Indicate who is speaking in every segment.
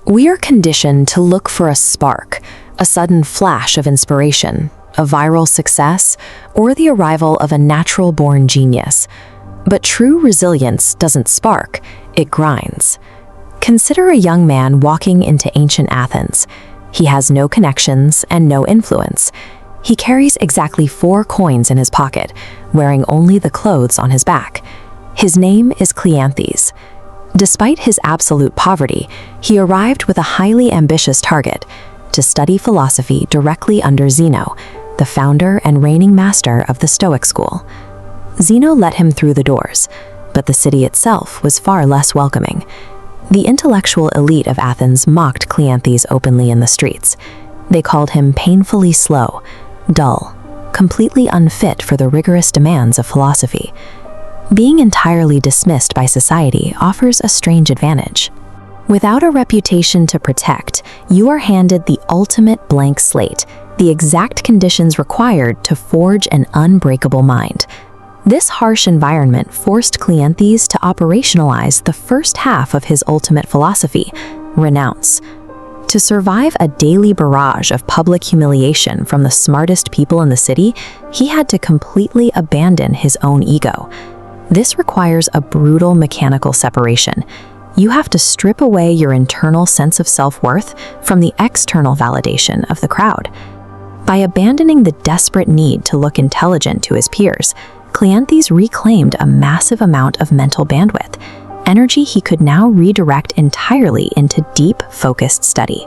Speaker 1: We are conditioned to look for a spark, a sudden flash of inspiration, a viral success, or the arrival of a natural-born genius. But true resilience doesn't spark, it grinds. Consider a young man walking into ancient Athens. He has no connections and no influence. He carries exactly 4 coins in his pocket, wearing only the clothes on his back. His name is Cleanthes. Despite his absolute poverty, he arrived with a highly ambitious target: to study philosophy directly under Zeno, the founder and reigning master of the Stoic school. Zeno let him through the doors, but the city itself was far less welcoming. The intellectual elite of Athens mocked Cleanthes openly in the streets. They called him painfully slow, dull, completely unfit for the rigorous demands of philosophy. Being entirely dismissed by society offers a strange advantage. Without a reputation to protect, you are handed the ultimate blank slate, the exact conditions required to forge an unbreakable mind. This harsh environment forced Cleanthes to operationalize the first half of his ultimate philosophy, Renounce. To survive a daily barrage of public humiliation from the smartest people in the city, he had to completely abandon his own ego. This requires a brutal mechanical separation. You have to strip away your internal sense of self-worth from the external validation of the crowd. By abandoning the desperate need to look intelligent to his peers, Cleanthes reclaimed a massive amount of mental bandwidth, energy he could now redirect entirely into deep, focused study.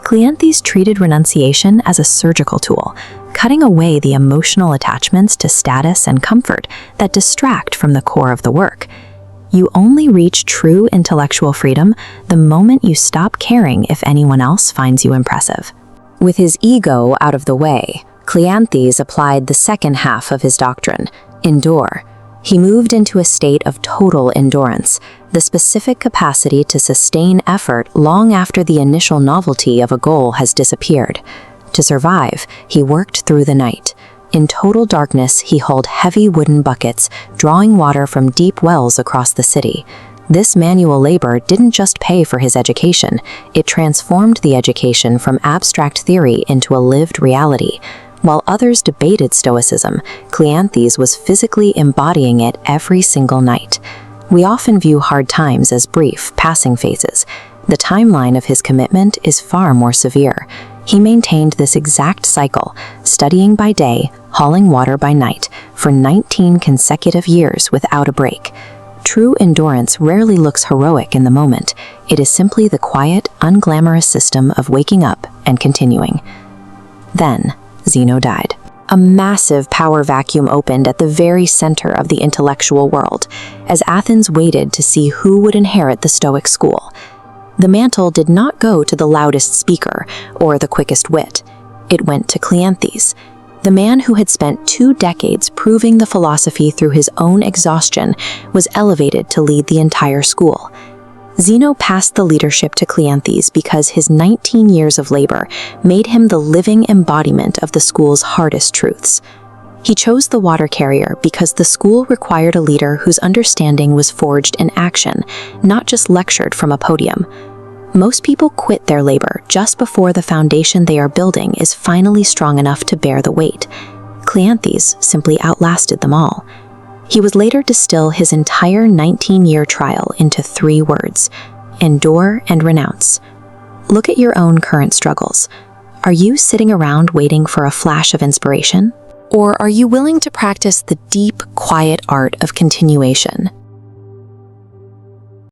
Speaker 1: Cleanthes treated renunciation as a surgical tool, cutting away the emotional attachments to status and comfort that distract from the core of the work. You only reach true intellectual freedom the moment you stop caring if anyone else finds you impressive. With his ego out of the way, Cleanthes applied the second half of his doctrine, endure. He moved into a state of total endurance, the specific capacity to sustain effort long after the initial novelty of a goal has disappeared. To survive, he worked through the night. In total darkness, he hauled heavy wooden buckets, drawing water from deep wells across the city. This manual labor didn't just pay for his education, it transformed the education from abstract theory into a lived reality. While others debated Stoicism, Cleanthes was physically embodying it every single night. We often view hard times as brief, passing phases. The timeline of his commitment is far more severe. He maintained this exact cycle, studying by day, hauling water by night, for 19 consecutive years without a break. True endurance rarely looks heroic in the moment. It is simply the quiet, unglamorous system of waking up and continuing. Then, Zeno died. A massive power vacuum opened at the very center of the intellectual world, as Athens waited to see who would inherit the Stoic school. The mantle did not go to the loudest speaker or the quickest wit. It went to Cleanthes, the man who had spent 2 decades proving the philosophy through his own exhaustion was elevated to lead the entire school. Zeno passed the leadership to Cleanthes because his 19 years of labor made him the living embodiment of the school's hardest truths. He chose the water carrier because the school required a leader whose understanding was forged in action, not just lectured from a podium. Most people quit their labor just before the foundation they are building is finally strong enough to bear the weight. Cleanthes simply outlasted them all. He would later distill his entire 19-year trial into 3 words: endure and renounce. Look at your own current struggles. Are you sitting around waiting for a flash of inspiration? Or are you willing to practice the deep, quiet art of continuation?